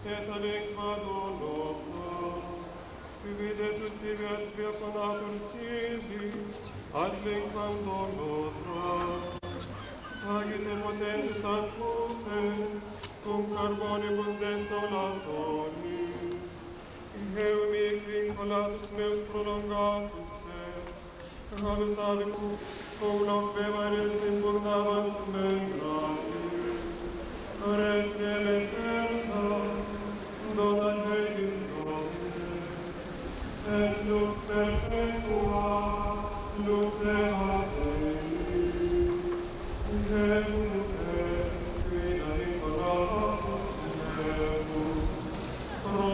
et aliquado nostra, vide tutti gli altri apponatur tibi, aliquando nostra, sagite potentis acute, cum carbonibus desolatoris, Heumi vinculatus meus prolongatus salutavicus, cum noc bevaris impugnavant membratis, requiem eterna, dona Deis Domine, et lux perpetua, lucea Deis, Hemuter, quina Nicolatus meus, pro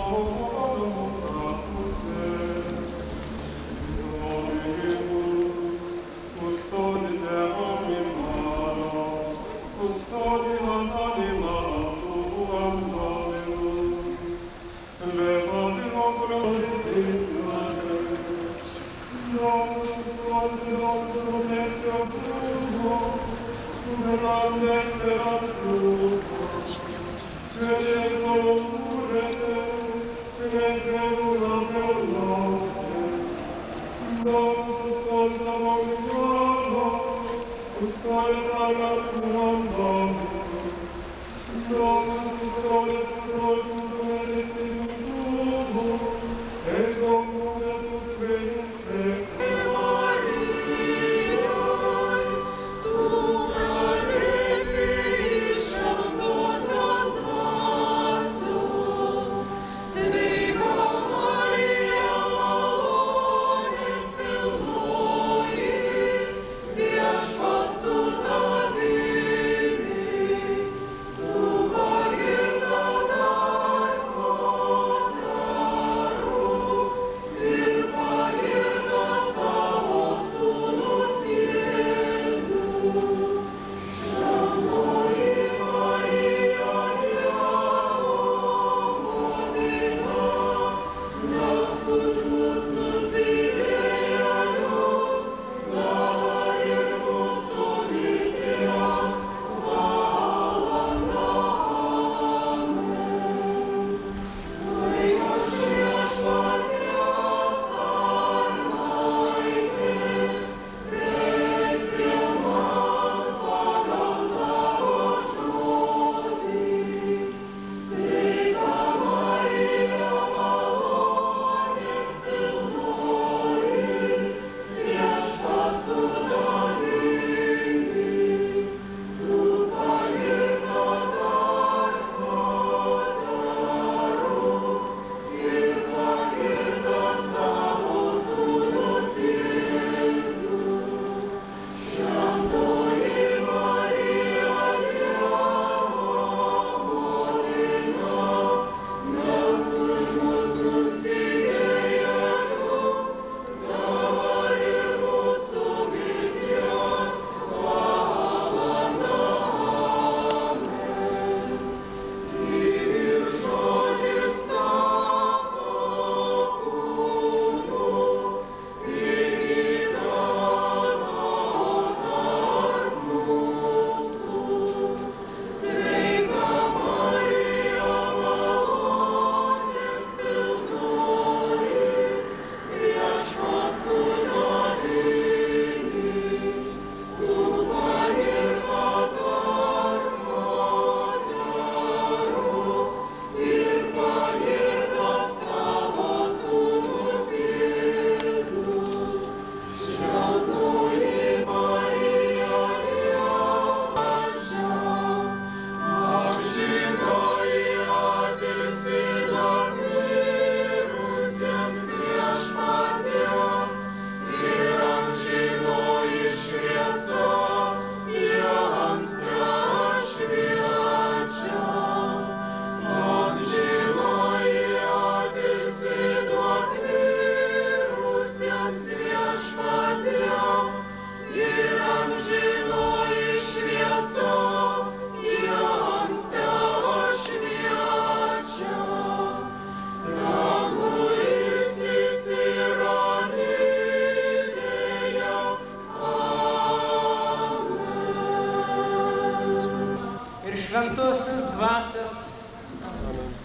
Šventosios dvasios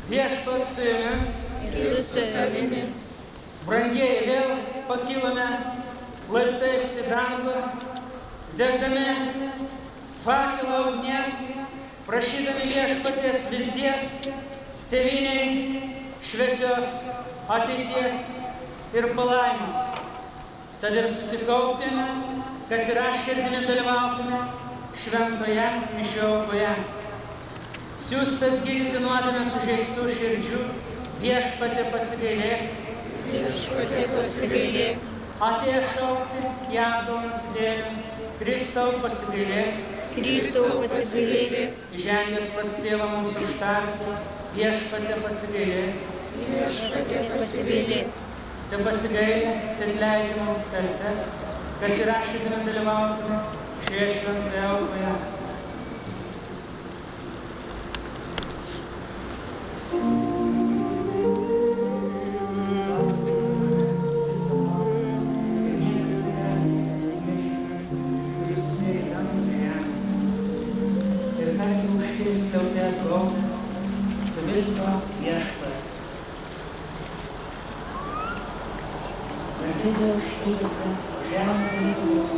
Viešpats su jumis. Ir su tavimi. Brangieji, vėl pakilome laiptais į dangų, degdami fakelą ugnies, prašydami Viešpaties vilties, tėvynei šviesios ateities ir palaimos. Tad ir susikaupkime, kad ir aš širdimi dalyvautume šventoje mišių aukoje. Siųstas gydyti nuodėmės sužeistų širdžių, Viešpatie pasigailėk. Viešpatie pasigailėk. Atėjo šaukti, jam nusidėjome, Kristau pasigailėk. Kristau pasigailėk. Įžengęs pas Tėvą mūsų užtarti, Viešpatie pasigailėk. Viešpatie pasigailėk. Te pasigailė, te atleidžia mums kaltes, kad ir aš šiandien dalyvautume šioje šventoje aukoje. Ir kad užkris kiautė gauna, tu visko Viešpats. Pradėjo užpildyti žemę dalykus.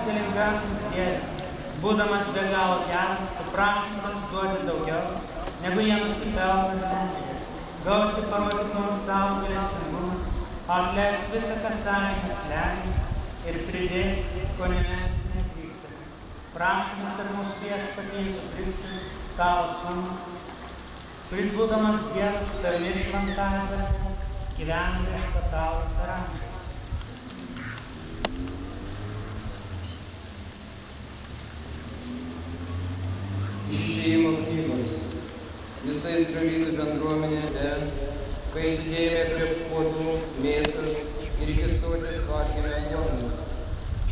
Galingasis Dieve, būdamas be galo geras, tu prašom mums duoti daugiau, negu jie nusipelno leidžia. Gausiai parodyk mums savo gailestingumą, atleisk visą, kas sąžinė slegia, ir pridėk, ko mes nedrįstame. Prašome per mūsų Viešpatį Jėzų Kristų, tavo Sūnų, kuris būdamas Dievas, tavimi ir šventąja dvasia, gyvena ir viešpatauja per amžius. Išėjimo knygos. Visa izraelitų bendruomenė ten, kai įsidėjome prie puodų mėsas ir iki soties valgėme duonos.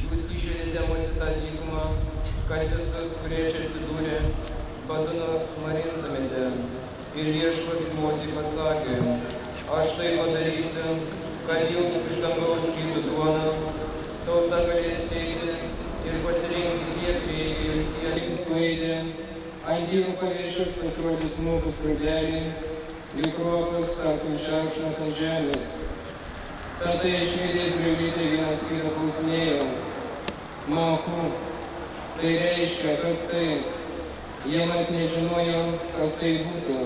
Jūs išvedėte mus į tą dykumą, kad visus, kurie čia atsidūrė, badu marintumėte. Ir Viešpats Mozei pasakė, aš tai padarysiu, kad jums iš dangaus kytų duona, tauta galės eiti ir pasirinkti tiek, reikia jūs tiek paeiti. Ant Dievo paviršiaus pasirodys smulkus grūdeliai, ir kruopos tartum šerkšnas ant žemės. Tada išvedė izraelitai vienas kitą klausinėjo. Malku, tai reiškia, kas tai? Jie net nežinojo, kas tai būtų.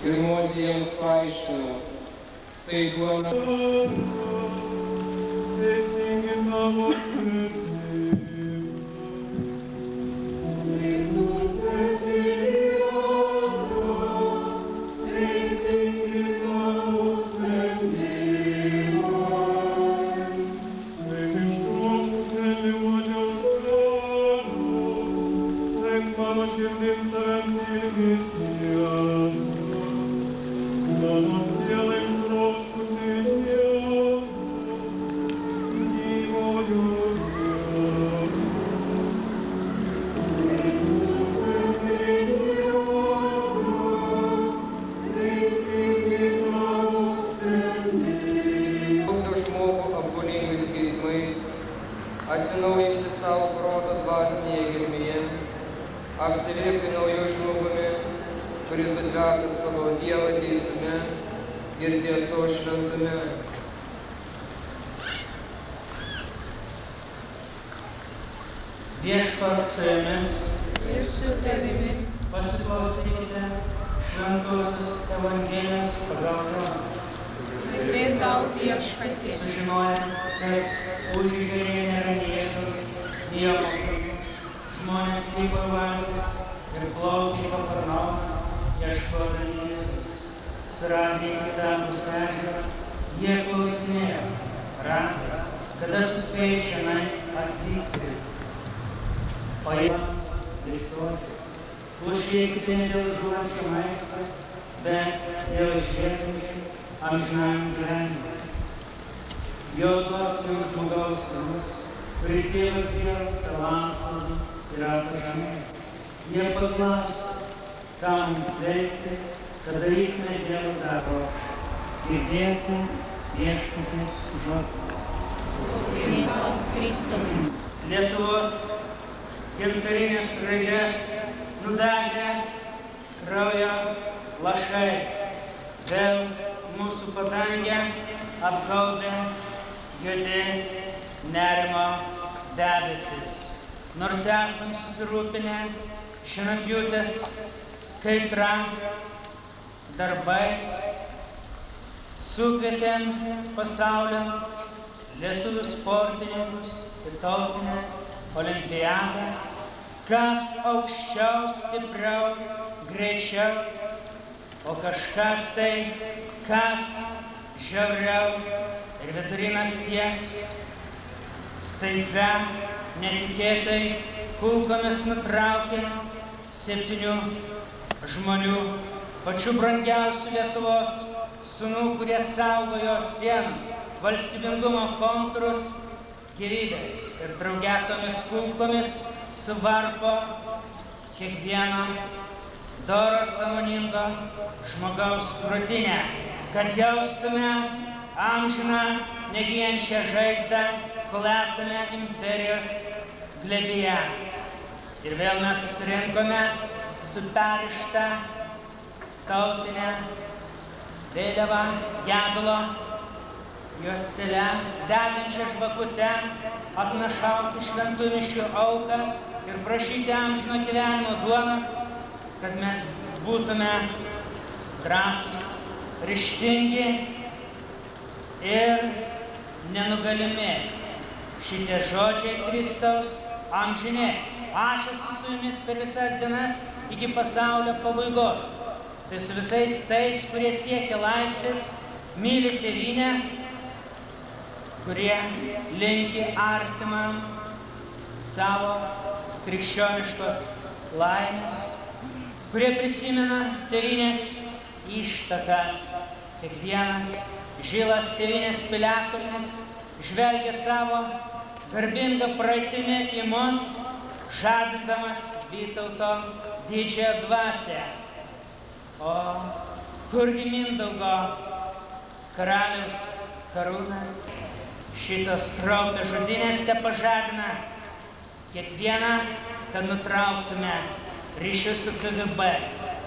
Ir Mozė jiems paaiškino. Tai duona. Teisingi tavo sprendimai. Atsinaujinti savo proto dvasinėje gelmėje, apsivilkti nauju žmogumi, kuris atvertas pagal Dievą teisume ir tiesos šventume. Viešpats su jumis Ir su tavimi. pasiklausykite šventosios Evangelijos pagal Joną. Garbė tau viešpatie. Sužinoję, kad už Izraelį nėra Jėzus, Dievo mokinių, žmonės vyko į valtis ir plaukė į Kafarnaumą, ieškodami Jėzus. Suradę į Kitapus ežerą, jie klausinėjo, Rabi, kada suspėjai šiandien atvykti? O jiems visuotis, užėjkite ne dėl žuvančio maisto, bet dėl išliekančių amžinam gyvenimui. Jo duos jums žmogaus sūnus, kurį Tėvas Dievas savo antspaudu yra pažymėjęs. Jie paklausė, ką mums veikti, kad darytume Dievo darbą. Girdėjote viešpaties žodį. Garbė tau Kristau. Lietuvos gintarinės raidės nudažė kraujo lašai. Vėl mūsų padangę apgaubė juodi nerimo debesis. Nors esam susirūpinę šienapjūtės kaitra darbais, sukvietėm pasaulio lietuvių sportininkus į tautinę olimpiadą, kas aukščiau, stipriau, greičiau, o kažkas tai, kas žiauriau ir vidury nakties staiga netikėtai kulkomis nutraukė 7 žmonių, pačių brangiausių Lietuvos sūnų, kurie saugojo sienas, valstybingumo kontūrus, gyvybės ir draugetomis kulkomis suvarpo kiekvieno doro sąmoningo žmogaus krūtinę, kad jaustume amžiną negyjančią žaizdą, kol esame imperijos glėbyje. Ir vėl mes susirinkome su perrišta tautinė vėliava, gedulo juostele, degančia žvakute, atnašauti šventų mišių auką ir prašyti amžino gyvenimo duonos, kad mes būtume drąsūs, ryžtingi ir nenugalimi. Šitie žodžiai Kristaus amžini. Aš esu su jumis per visas dienas iki pasaulio pabaigos. Tai su visais tais, kurie siekia laisvės, myli tėvynę, kurie linki artimam savo krikščioniškos laimės, kurie prisimena tėvynės ištakas. Kiekvienas žilas tėvynės piliakalnis žvelgia savo garbingą praeitimi į mus, žadindamas Vytauto didžiąją dvasią. O kurgi Mindaugo karaliaus karūna? Šitos kraupios žudynės te pažadina kiekvieną, kad nutrauktume ryšius su KGB,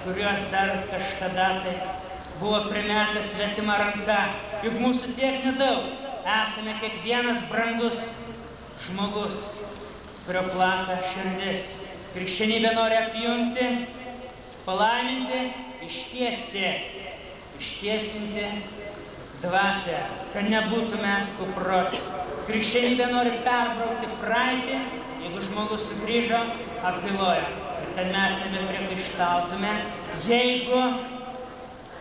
kuriuos dar kažkada tai buvo primetę svetima ranka. Juk mūsų tiek nedaug, esame kiekvienas brangus žmogus, kurio plaka širdis. Krikščionybė nori apjungti, palaiminti, ištiesinti dvasią, kad nebūtume kuproti. Krikščionybė nori perbraukti praeitį, jeigu žmogus sugrįžo, atgailoja. Ir kad mes nebepriekaištautume,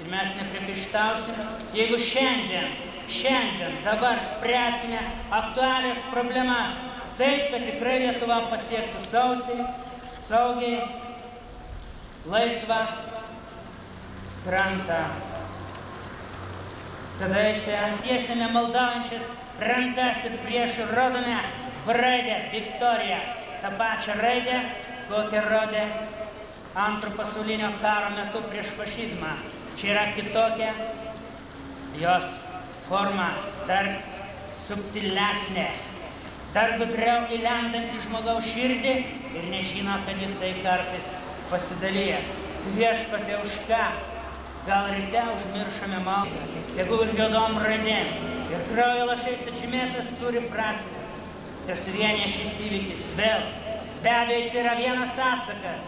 ir mes nepriekaištausim, jeigu šiandien, dabar spręsime aktualias problemas, taip, kad tikrai Lietuva pasiektų saugiai, laisvą krantą. Kadaise tiesėme maldaujančias rankas ir priešų rodome raidę Viktoriją, tą pačią raidę, kokią rodė Antro pasaulinio karo metu prieš fašizmą. Čia yra kitokia jos forma, dar subtilesnė, dar gudriau įlendant į žmogaus širdį ir nežino, kad jisai kartais pasidalyja. Viešpatie, už ką? Gal ryte užmiršome maldą, tegul ir juodom raidėm ir kraujo lašais atžymėtas turi prasmę. Tesuvienė šis įvykis vėl. Be abejo, tai yra vienas atsakas,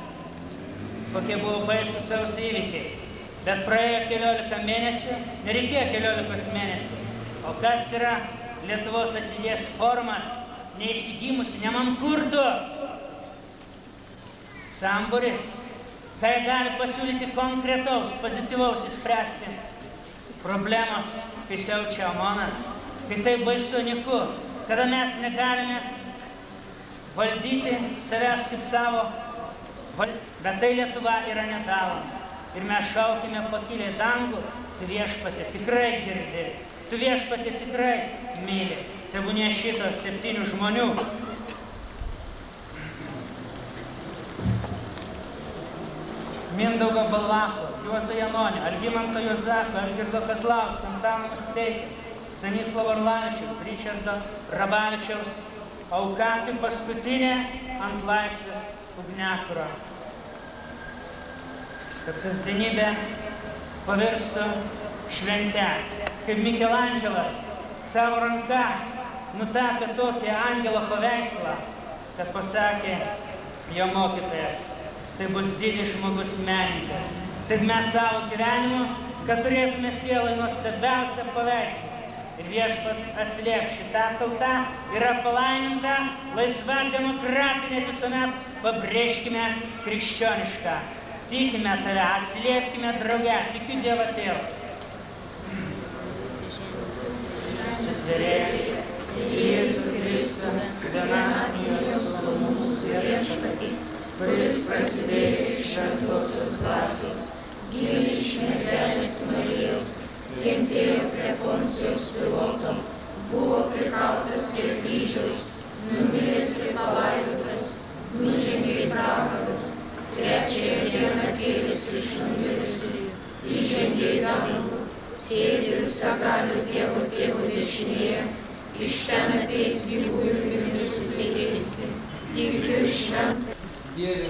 kokie buvo baisūs sausio įvykiai. Bet praėjo 14 mėnesių, nereikėjo 14 mėnesių. O kas yra Lietuvos ateities forumas, neįsigimusi, nemankurdu? Sambūris, kai gali pasiūlyti konkretaus, pozityvaus įspręsti problemos, kai siaučia Amonas, kai tai baisu niku, kada mes negalime valdyti savęs kaip savo, bet tai Lietuva yra nedaloma. Ir mes šaukime pakilę dangų, tu viešpatie tikrai girdi, tu viešpatie tikrai myli. Tebūnie šitos 7 žmonių. Mindaugo Balvako, Juozo Janonio, Algimanto Jozako, Algirdo Kazlausko, Antano Musteikio, Stanislovo Orlavičiaus, Ričardo Rabavičiaus, auka kaip paskutinė ant laisvės ugniakuro. Kad kasdienybė pavirstų švente, kaip Mikelandželas savo ranka nutapė tokį angelo paveikslą, kad pasakė jo mokytojas, tai bus didis žmogus menininkas. Taip mes savo gyvenimu, kad turėtume sielai nuostabiausią paveikslą. Ir viešpats atsilieps, šita tauta yra palaiminta, laisva, demokratinė, visuomet pabrėžkime krikščionišką. Tikime tave, atsiliepkime drauge, tikiu Dievą Tėvą. Susidarėję Jėzų Kristų, vienatinius mūsų viešpatį, kuris prasidėjo iš šventosios dvasios, gimė iš mergelės Marijos, kentėjo prie Poncijos Piloto, buvo prikaltas prie kryžiaus, numiręs ir palaidotas, nužengė į pragarus, trečiąją dieną kėlėsi iš numirusių, įžengė į dangų, sėdi visagalių Dievo Tėvo dešinėje, iš ten ateis gyvųjų ir visus teisti. Tikiu šventą. Dieve,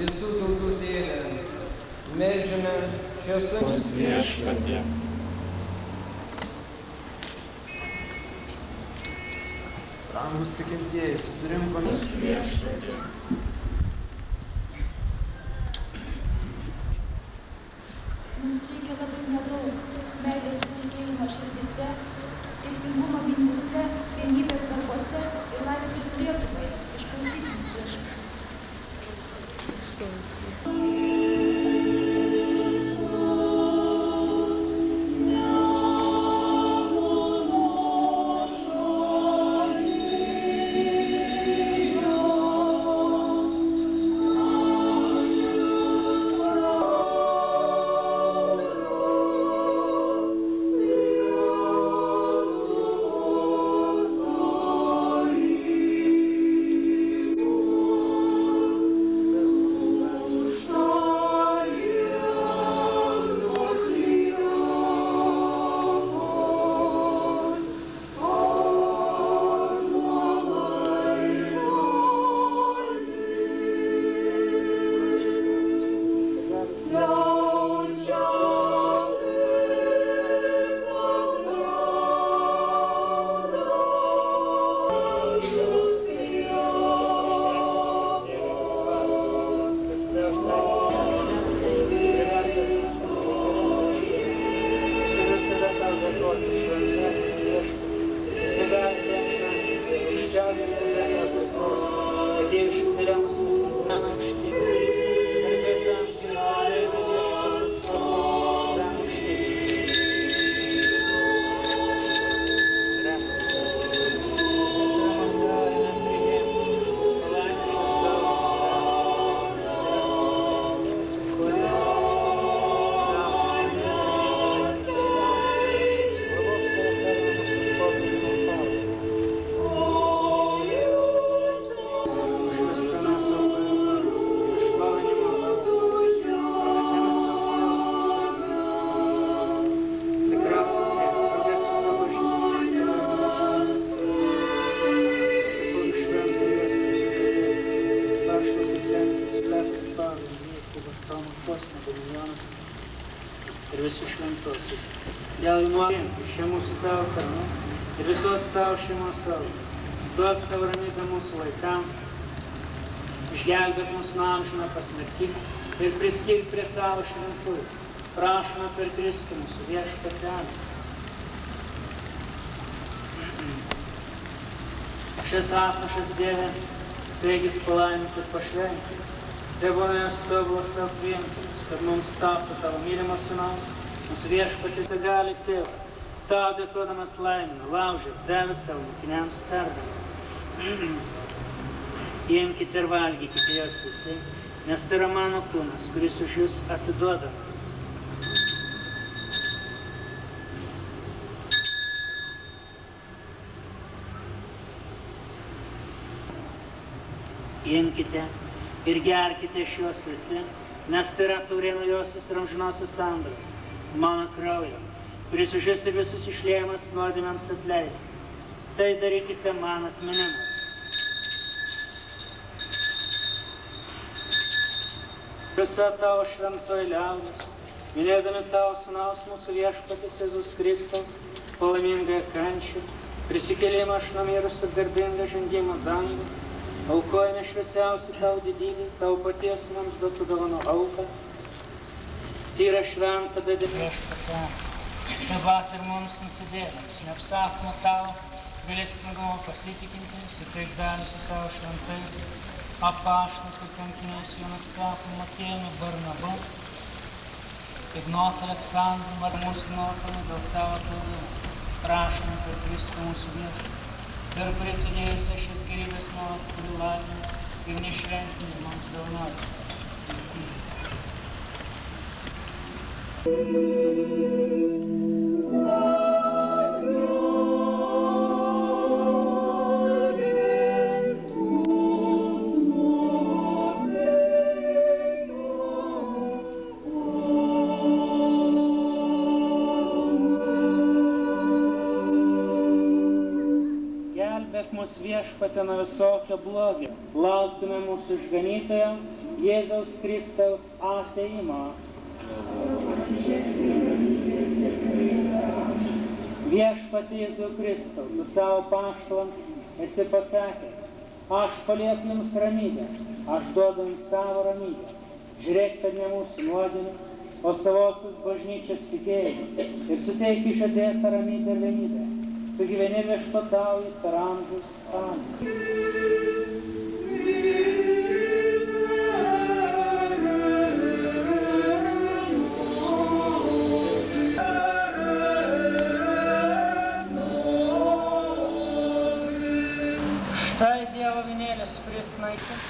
visų tautų Tėve, meldžiame šios mūsų viešpatie. Brangus tikintieji, susirinkome viešpatie. Mums reikia labai nedaug meilės ir tikėjimo širdyse, teisingumo mintyse, vienybės darbuose ir laisvės Lietuvai. Išklausyk mus viešpatie. ir visus šventosius. Dėl nuolankių šią mūsų tautą ir visos tavo šeimos savo. Duok savo ramybę mūsų laikams, išgelbėk mūsų nuo amžino pasmerkimo ir priskirk prie savo šventųjų. prašome per Kristų mūsų viešpatį. Šis atnašas Dieve, teigis palaiminti ir pašventi. Tebūna jos tobulas tau priimtinas, kad mums taptų tavo mylimas sūnaus, mūsų viešpatis gali tėvą. Tau dėkodamas laiminu, laužė, davė savo mokiniams tardami. Imkite ir valgykite jos visi, nes tai yra mano kūnas, kuris už jūs atiduodamas. Imkite ir gerkite iš jos visi, nes tai yra taurė naujosios ir amžinosios sandoros, mano kraujo, kuris už jūs ir visus išliejamas nuodėmėms atleisti. Tai darykite man atminimą. Visa tavo šventoji liaudis, minėdami tavo sūnaus mūsų viešpaties Jėzus Kristaus, palaimingąją kančią, prisikėlimą iš numirusių ir garbingą žengimą dangų, aukojame šviesiausią tau didybę, tau paties mums duotų dovanų auką. Tyra šventą dadami viešpatę, taip pat ir mums nusidėdams, neapsakoma tau, gailestingumo pasitikintiems ir taip dalysi savo šventais, apaštalas ir kankiniais Jonas Krapų, Matėnu, Barnabu, Ignotą, Aleksandrų, ar mūsų nuopelnų dėl savo klaidų, prašom per Kristų mūsų viešpatį, per kurį tu dėjusi šis gyvybės nuolat, kurį laimė ir nešventinį mums dovanoti. Mūsų viešpatė nuo visokio blogio, lauktume mūsų išganytojo, Jėzaus Kristaus atėjimo. Viešpatie Jėzau Kristau, tu savo apaštalams esi pasakęs, aš palieku jums ramybę, aš duodu jums savo ramybę. Žiūrėk, kad ne mūsų nuodėmė, o savosios bažnyčios tikėjimą ir suteik išadėtą ramybę ir vienybę. Tu gyveni viešpatauji per amžius. Amen. Štai Dievo avinėlis, kuris naikina.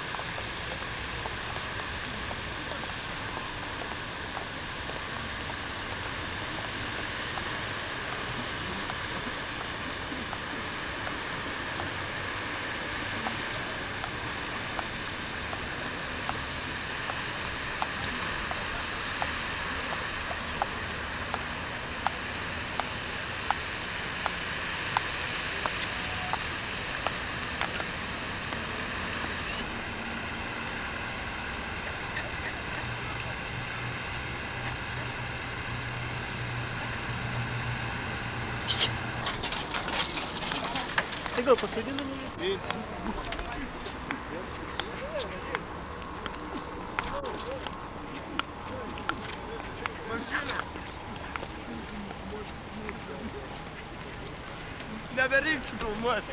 Tai gal pasodinam? Nebereiktų filmuoti.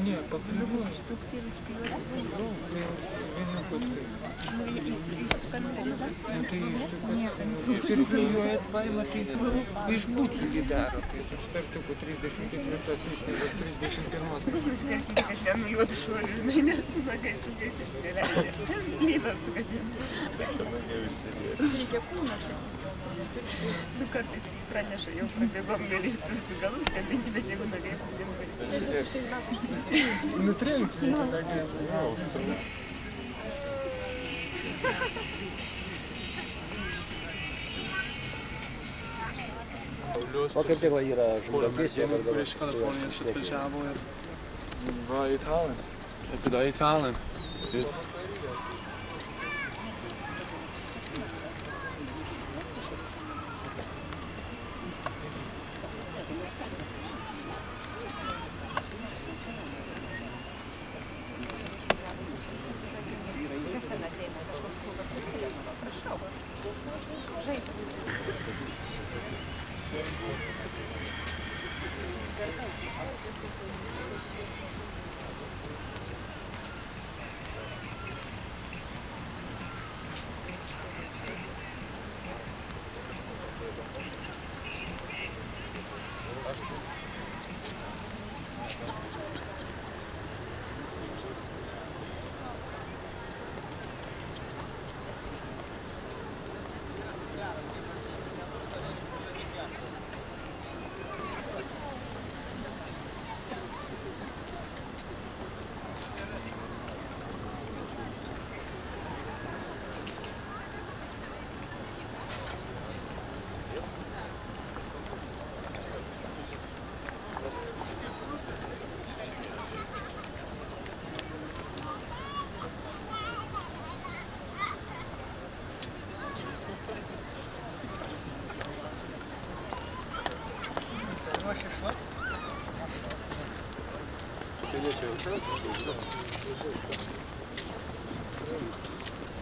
Ні, по-любому. Він не пустий. Cirkuliuoja paima, tai iš būtų jį daro. Tai aš tarptų po 34 sysnį, vos 31. Bus nusikalkyti, kad nenuliuotų šuolių, žinai, nes nagais neleidžia. Lydas sugadinti. Reikia kūną sakyti. Du kartais praneša, jau prabėgom galėti galus, kabinti, bet jeigu nagai pasidėmų. Nutrenkti, tada greitai. O kaip tik yra žmogus, kuris iš Kalifornijos atvažiavo ir va į Tallinn. Ir tada į Tallinn.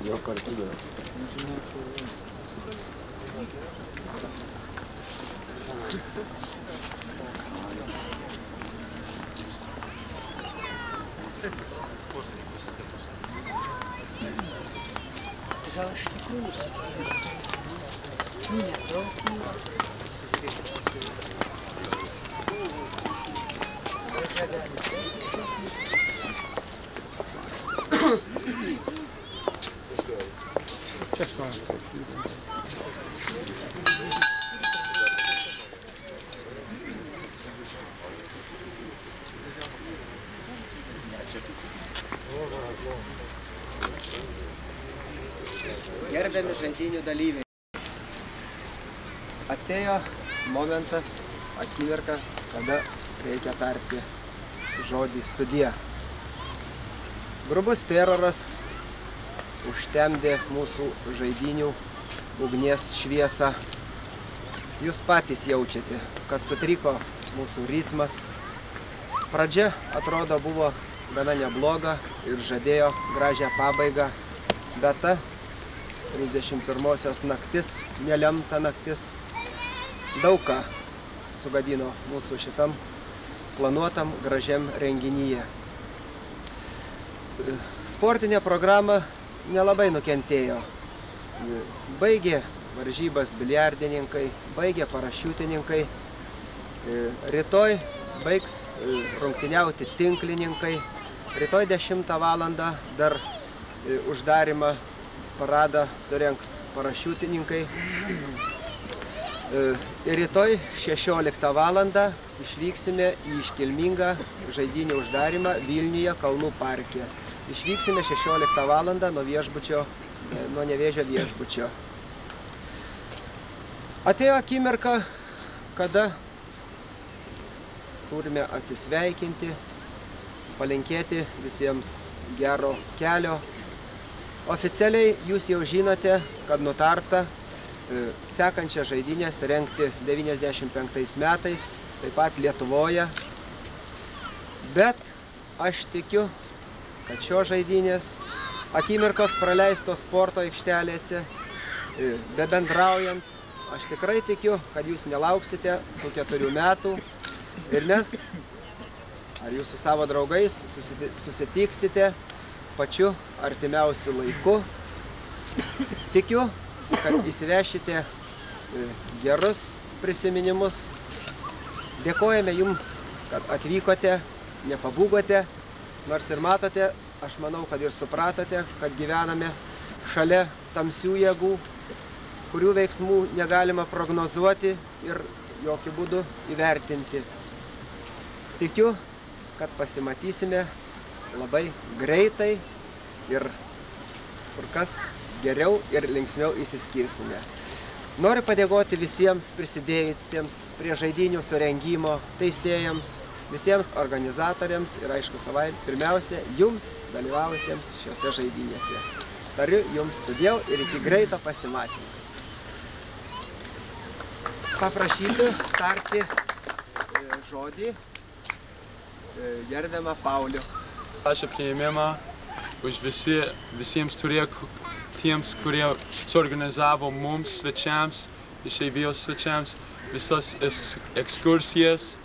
Jo kartu dar. Gal iš tikrųjų nedaug buvo. Gerbiami žaidynių dalyviai. Atėjo momentas, akimirka, kada reikia tarti žodį sudie. Grubus teroras užtemdė mūsų žaidynių ugnies šviesą. Jūs patys jaučiate, kad sutriko mūsų ritmas. Pradžia, atrodo, buvo gana nebloga ir žadėjo gražią pabaigą, bet ta 31-osios naktis, nelemta naktis, daug ką sugadino mūsų šitam planuotam gražiam renginyje. Sportinė programa nelabai nukentėjo. Baigė varžybas biliardininkai, baigė parašiutininkai. Rytoj baigs rungtyniauti tinklininkai. Rytoj 10 valandą dar uždarimą paradą surengs parašiutininkai. Ir rytoj 16 valandą išvyksime į iškilmingą žaidynių uždarimą Vilniuje Kalnų parke. Išvyksime 16 valandą nuo Nevėžio viešbučio. Atėjo akimirka, kada turime atsisveikinti, palinkėti visiems gero kelio. Oficialiai jūs jau žinote, kad nutarta sekančią žaidynės rengti 95 metais, taip pat Lietuvoje. Bet aš tikiu, kad šios žaidynės akimirkos praleistos sporto aikštelėse, bebendraujant, aš tikrai tikiu, kad jūs nelauksite tų 4 metų ir mes, ar jūs su savo draugais, susitiksite pačiu artimiausiu laiku. Tikiu, kad įsivešite gerus prisiminimus. Dėkojame jums, kad atvykote, nepabūgote, nors ir matote, aš manau, kad ir supratote, kad gyvename šalia tamsių jėgų, kurių veiksmų negalima prognozuoti ir jokių būdų įvertinti. Tikiu, kad pasimatysime labai greitai ir kur kas geriau ir linksmiau įsiskirsime. Noriu padėkoti visiems prisidėjusiems prie žaidynių surengimo, teisėjams, visiems organizatoriams ir aišku pirmiausia jums dalyvavusiems šiose žaidynėse. Tariu jums sudiev ir iki greito pasimatymo. Paprašysiu tarti žodį gerbiamą Paulių. Ačiū priėmimą už visiems tiems, kurie suorganizavo mums svečiams, išeivijos svečiams, visas ekskursijas,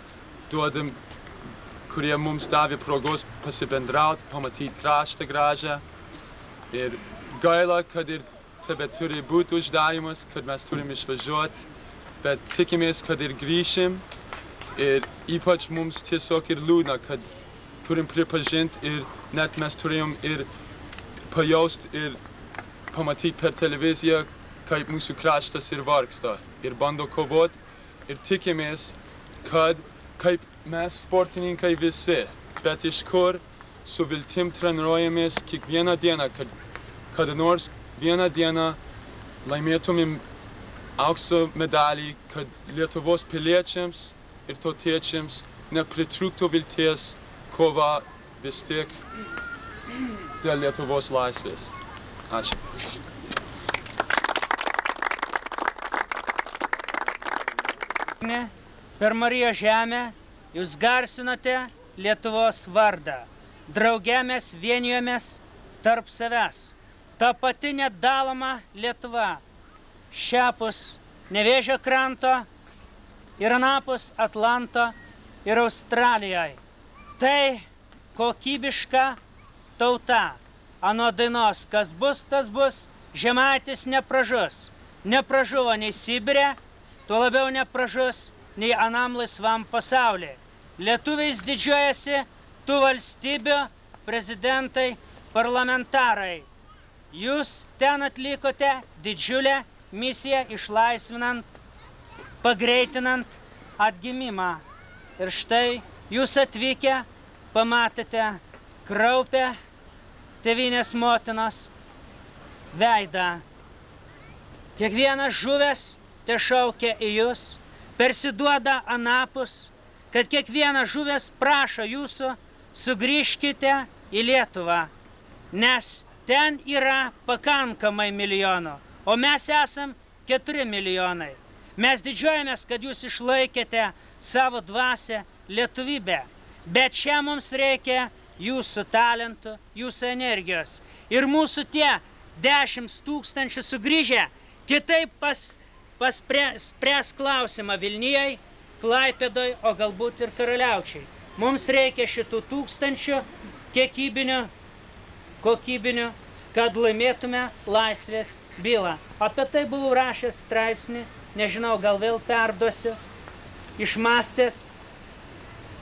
kurie mums davė progos pasibendrauti, pamatyti kraštą gražią. Ir gaila, kad ir tebe turi būti uždarymas, kad mes turim išvažiuoti, bet tikimės, kad ir grįšim. Ir ypač mums tiesiog ir liūdna, kad turim pripažinti ir net mes turėjom ir pajaust ir pamatyti per televiziją, kaip mūsų kraštas ir vargsta. Ir bando kovoti ir tikimės, kad kaip mes sportininkai visi, bet iš kur su viltim treniruojamės kiekvieną dieną, kad kada nors vieną dieną laimėtumėm aukso medalį, kad Lietuvos piliečiams ir tautiečiams nepritrūktų vilties kova vis tiek dėl Lietuvos laisvės. Ačiū. Per Marijos žemę jūs garsinote Lietuvos vardą. Drauge mes vienijomės tarp savęs. Ta pati nedaloma Lietuva. Šiapus Nevėžio kranto ir anapus Atlanto ir Australijoje. Tai kokybiška tauta. Ano dainos, kas bus, tas bus, žemaitis nepražus. Nepražuvo nei Sibire, tuo labiau nepražus nei anam laisvam pasaulyje. Lietuviais didžiuojasi tų valstybių prezidentai, parlamentarai. Jūs ten atlikote didžiulę misiją išlaisvinant, pagreitinant atgimimą. Ir štai jūs atvykę pamatėte kraupę tėvynės motinos veidą. Kiekvienas žuvęs te šaukia į jūs, persiduoda anapus, kad kiekvienas žuvęs prašo jūsų, sugrįžkite į Lietuvą, nes ten yra pakankamai milijonų, o mes esam 4 milijonai. Mes didžiuojamės, kad jūs išlaikėte savo dvasią lietuvybę, bet čia mums reikia jūsų talentų, jūsų energijos. Ir mūsų tie 10 000 sugrįžę kitaip spręs klausimą Vilnijai, Klaipėdoj, o galbūt ir Karaliaučiai. Mums reikia šitų 1000 kiekybinių, kokybinių, kad laimėtume laisvės bylą. Apie tai buvau rašęs straipsnį, nežinau, gal vėl perduosiu, išmastęs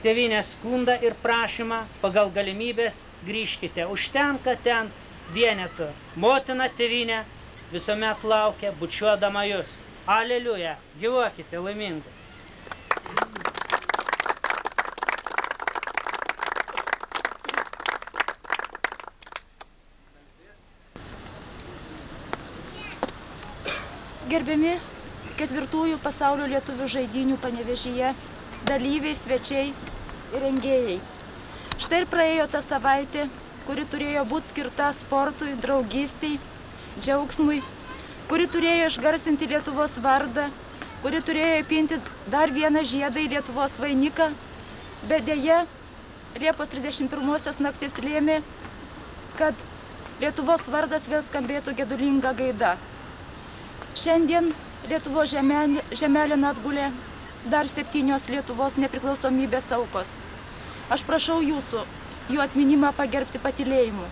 tėvynės skundą ir prašymą pagal galimybės grįžkite. Užtenka ten vienetų. Motina tėvynė visuomet laukia, bučiuodama jūs. Aleliuja, gyvuokite laimingai. Gerbiami 4 pasaulio lietuvių žaidynių Panevėžyje dalyviai, svečiai ir rengėjai. Štai ir praėjo ta savaitė, kuri turėjo būti skirta sportui, draugystei, džiaugsmui, kuri turėjo išgarsinti Lietuvos vardą, kuri turėjo įpinti dar vieną žiedą į Lietuvos vainiką, bet dėja Liepos 31-osios naktis lėmė, kad Lietuvos vardas vėl skambėtų gedulinga gaida. Šiandien Lietuvos žemelėn atgulė dar 7 Lietuvos nepriklausomybės aukos. Aš prašau jūsų jų atminimą pagerbti patylėjimu.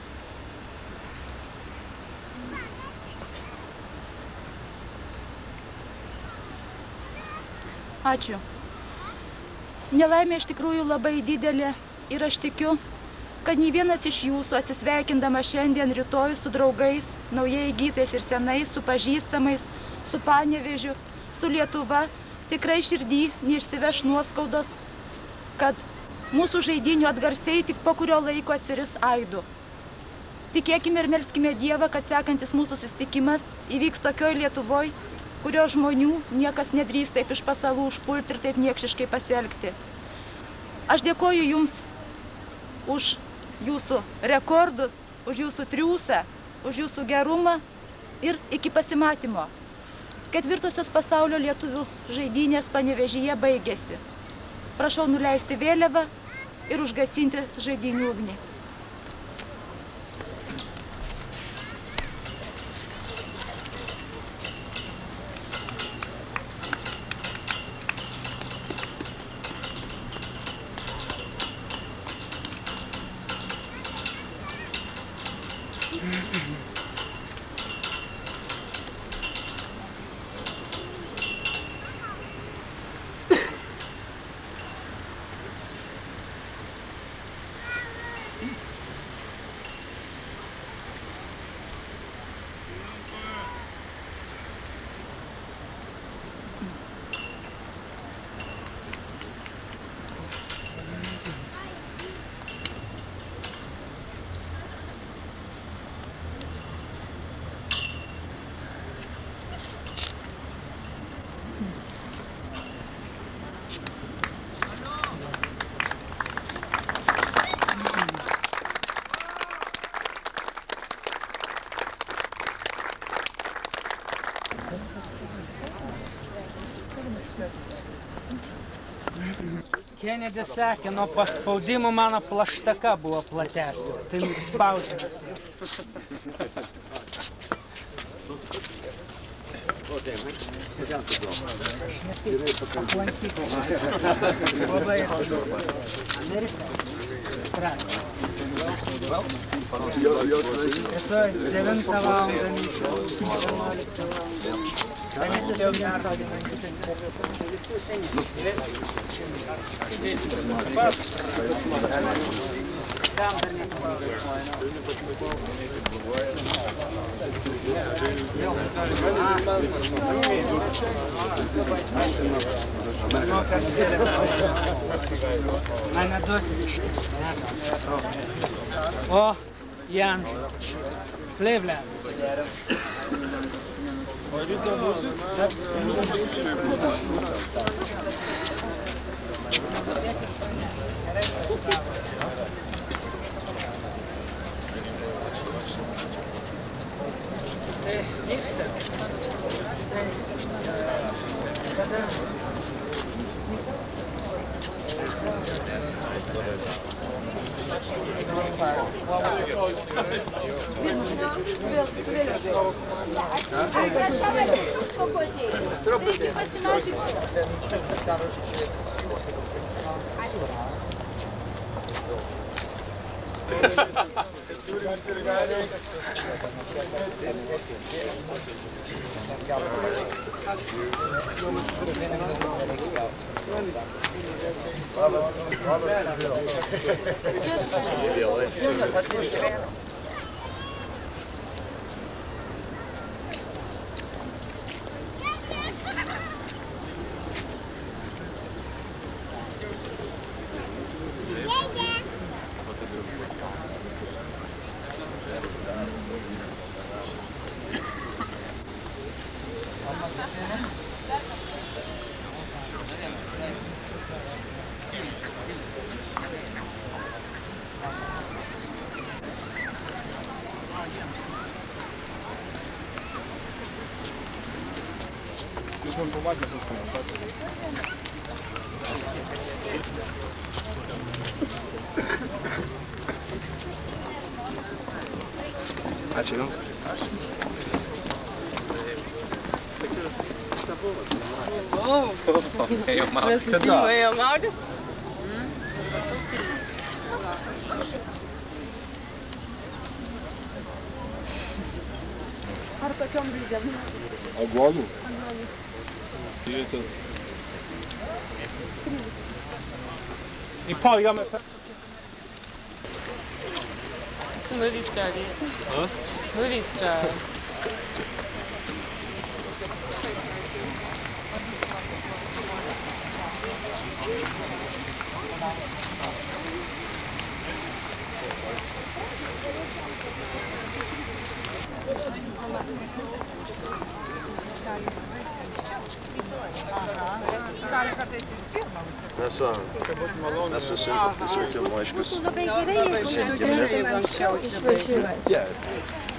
Ačiū. Nelaimė iš tikrųjų labai didelė ir aš tikiu, kad nei vienas iš jūsų atsisveikindama šiandien, rytoj su draugais, naujai įgytais ir senais, su pažįstamais, su Panevėžiu, su Lietuva, tikrai širdį neišsiveš nuoskaudos, kad mūsų žaidynių atgarsiai tik po kurio laiko atsiris aidu. Tikėkime ir melskime Dievą, kad sekantis mūsų susitikimas įvyks tokioj Lietuvoj, kurio žmonių niekas nedrįs taip iš pasalų užpulti ir taip niekšiškai pasielgti. Aš dėkoju jums už jūsų rekordus, už jūsų triūsą, už jūsų gerumą ir iki pasimatymo. 4. pasaulio lietuvių žaidynės Panevėžyje baigėsi. Prašau nuleisti vėliavą ir užgesinti žaidynių ugnį. Kenedis sakė, nuo paspaudimų mano plaštaka buvo platesnė, tai spaudžiamas. Rytoj 9 valandą Mane duosit iš O, Janžai, Plevlenas. O ryto būsit? Vyksta. nufilmuoti visus komentatorius. Ačiū Jums. Mes susinuėjom gauti. Ar tokiom rydėm? Aguonų? I Paul, med... Movie star. Huh? Movie star. Mes susirinkom aiškus. Labai gerai, jeigu mes galėtume anksčiau išvažiuoti.